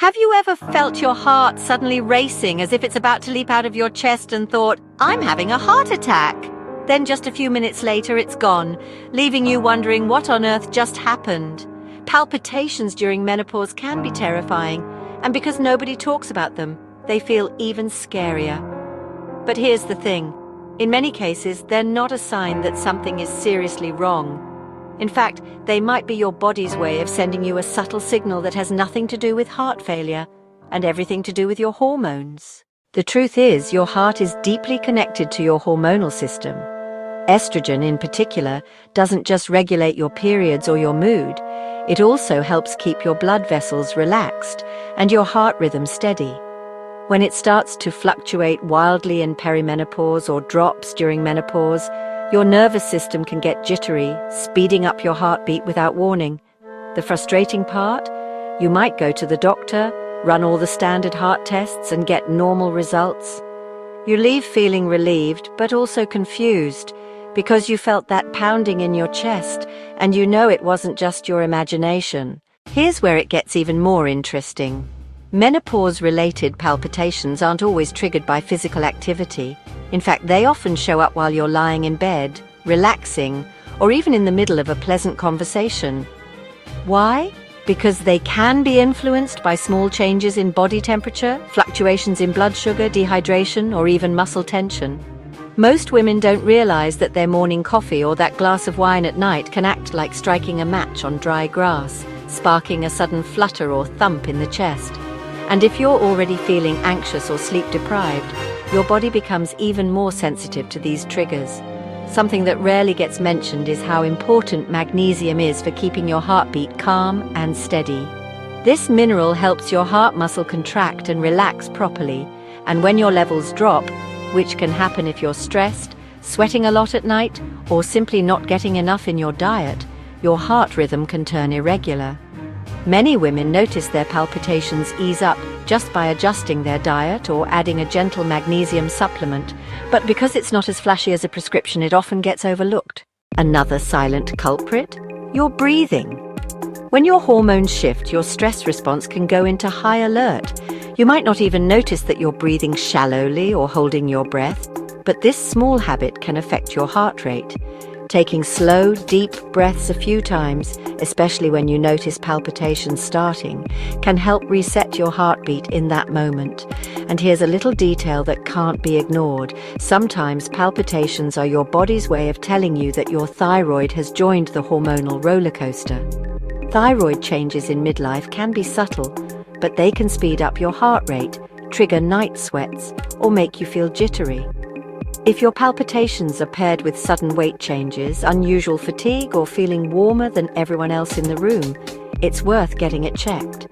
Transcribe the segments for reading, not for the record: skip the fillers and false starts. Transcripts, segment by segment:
Have you ever felt your heart suddenly racing as if it's about to leap out of your chest and thought, "I'm having a heart attack"? Then just a few minutes later, it's gone, leaving you wondering what on earth just happened. Palpitations during menopause can be terrifying, and because nobody talks about them, they feel even scarier. But here's the thing. In many cases, they're not a sign that something is seriously wrong. In fact, they might be your body's way of sending you a subtle signal that has nothing to do with heart failure and everything to do with your hormones. The truth is, your heart is deeply connected to your hormonal system. Estrogen, in particular, doesn't just regulate your periods or your mood. It also helps keep your blood vessels relaxed and your heart rhythm steady. When it starts to fluctuate wildly in perimenopause or drops during menopause, your nervous system can get jittery, speeding up your heartbeat without warning. The frustrating part? You might go to the doctor, run all the standard heart tests, and get normal results. You leave feeling relieved, but also confused, because you felt that pounding in your chest, and you know it wasn't just your imagination. Here's where it gets even more interesting. Menopause-related palpitations aren't always triggered by physical activity. In fact, they often show up while you're lying in bed, relaxing, or even in the middle of a pleasant conversation. Why? Because they can be influenced by small changes in body temperature, fluctuations in blood sugar, dehydration, or even muscle tension. Most women don't realize that their morning coffee or that glass of wine at night can act like striking a match on dry grass, sparking a sudden flutter or thump in the chest. And if you're already feeling anxious or sleep-deprived, your body becomes even more sensitive to these triggers. Something that rarely gets mentioned is how important magnesium is for keeping your heartbeat calm and steady. This mineral helps your heart muscle contract and relax properly, and when your levels drop, which can happen if you're stressed, sweating a lot at night, or simply not getting enough in your diet, your heart rhythm can turn irregular. Many women notice their palpitations ease up just by adjusting their diet or adding a gentle magnesium supplement, but because it's not as flashy as a prescription, it often gets overlooked. Another silent culprit? Your breathing. When your hormones shift, your stress response can go into high alert. You might not even notice that you're breathing shallowly or holding your breath, but this small habit can affect your heart rate. Taking slow, deep breaths a few times, especially when you notice palpitations starting, can help reset your heartbeat in that moment. And here's a little detail that can't be ignored. Sometimes palpitations are your body's way of telling you that your thyroid has joined the hormonal roller coaster. Thyroid changes in midlife can be subtle, but they can speed up your heart rate, trigger night sweats, or make you feel jittery. If your palpitations are paired with sudden weight changes, unusual fatigue, or feeling warmer than everyone else in the room, it's worth getting it checked.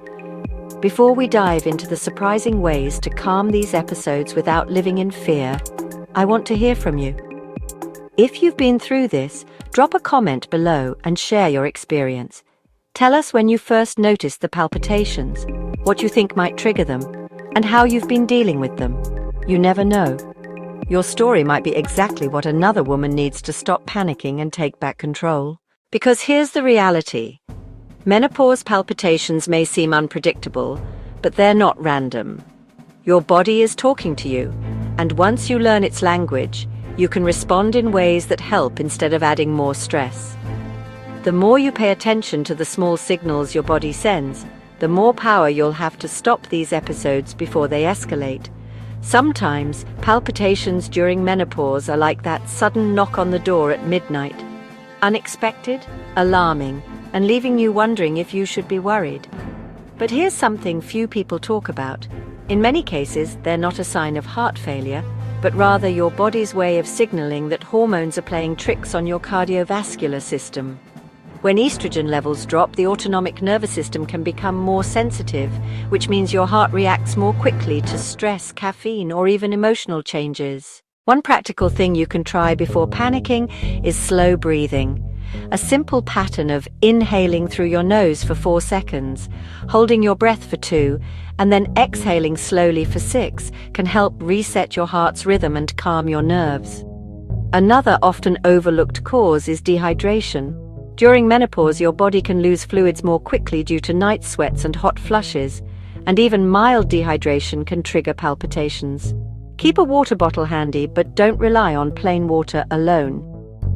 Before we dive into the surprising ways to calm these episodes without living in fear, I want to hear from you. If you've been through this, drop a comment below and share your experience. Tell us when you first noticed the palpitations, what you think might trigger them, and how you've been dealing with them. You never know. Your story might be exactly what another woman needs to stop panicking and take back control. Because here's the reality. Menopause palpitations may seem unpredictable, but they're not random. Your body is talking to you, and once you learn its language, you can respond in ways that help instead of adding more stress. The more you pay attention to the small signals your body sends, the more power you'll have to stop these episodes before they escalate. Sometimes, palpitations during menopause are like that sudden knock on the door at midnight. Unexpected, alarming, and leaving you wondering if you should be worried. But here's something few people talk about. In many cases, they're not a sign of heart failure, but rather your body's way of signaling that hormones are playing tricks on your cardiovascular system. When estrogen levels drop, the autonomic nervous system can become more sensitive, which means your heart reacts more quickly to stress, caffeine, or even emotional changes. One practical thing you can try before panicking is slow breathing. A simple pattern of inhaling through your nose for 4 seconds, holding your breath for 2, and then exhaling slowly for 6 can help reset your heart's rhythm and calm your nerves. Another often overlooked cause is dehydration. During menopause, your body can lose fluids more quickly due to night sweats and hot flushes, and even mild dehydration can trigger palpitations. Keep a water bottle handy, but don't rely on plain water alone.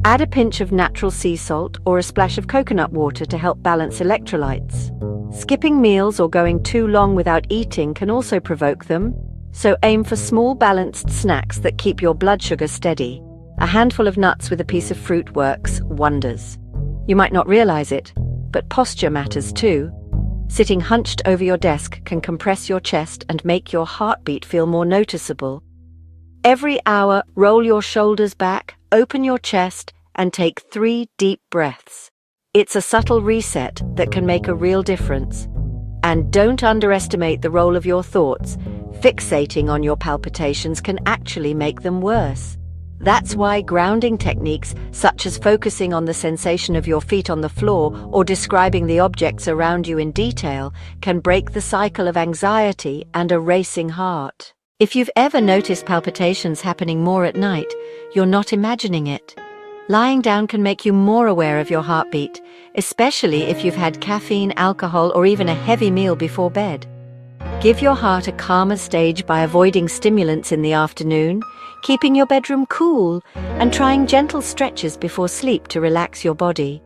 Add a pinch of natural sea salt or a splash of coconut water to help balance electrolytes. Skipping meals or going too long without eating can also provoke them, so aim for small balanced snacks that keep your blood sugar steady. A handful of nuts with a piece of fruit works wonders. You might not realize it, but posture matters too. Sitting hunched over your desk can compress your chest and make your heartbeat feel more noticeable. Every hour, roll your shoulders back, open your chest, and take 3 deep breaths. It's a subtle reset that can make a real difference. And don't underestimate the role of your thoughts. Fixating on your palpitations can actually make them worse. That's why grounding techniques, such as focusing on the sensation of your feet on the floor or describing the objects around you in detail, can break the cycle of anxiety and a racing heart. If you've ever noticed palpitations happening more at night, you're not imagining it. Lying down can make you more aware of your heartbeat, especially if you've had caffeine, alcohol, or even a heavy meal before bed. Give your heart a calmer stage by avoiding stimulants in the afternoon, keeping your bedroom cool, and trying gentle stretches before sleep to relax your body.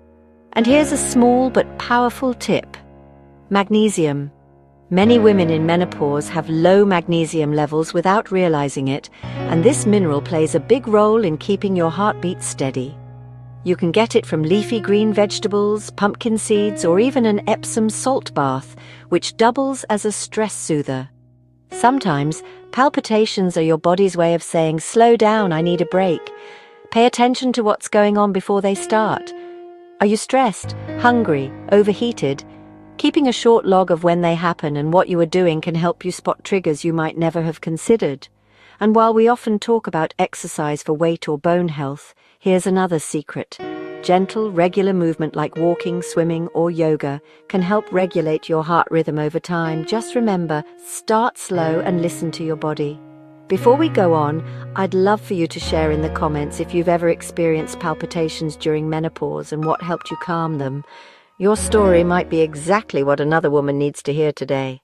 And here's a small but powerful tip. Magnesium. Many women in menopause have low magnesium levels without realizing it, and this mineral plays a big role in keeping your heartbeat steady. You can get it from leafy green vegetables, pumpkin seeds, or even an Epsom salt bath, which doubles as a stress soother. Sometimes, palpitations are your body's way of saying, "Slow down, I need a break." Pay attention to what's going on before they start. Are you stressed, hungry, overheated? Keeping a short log of when they happen and what you are doing can help you spot triggers you might never have considered. And while we often talk about exercise for weight or bone health, here's another secret. Gentle, regular movement like walking, swimming, or yoga can help regulate your heart rhythm over time. Just remember, start slow and listen to your body. Before we go on, I'd love for you to share in the comments if you've ever experienced palpitations during menopause and what helped you calm them. Your story might be exactly what another woman needs to hear today.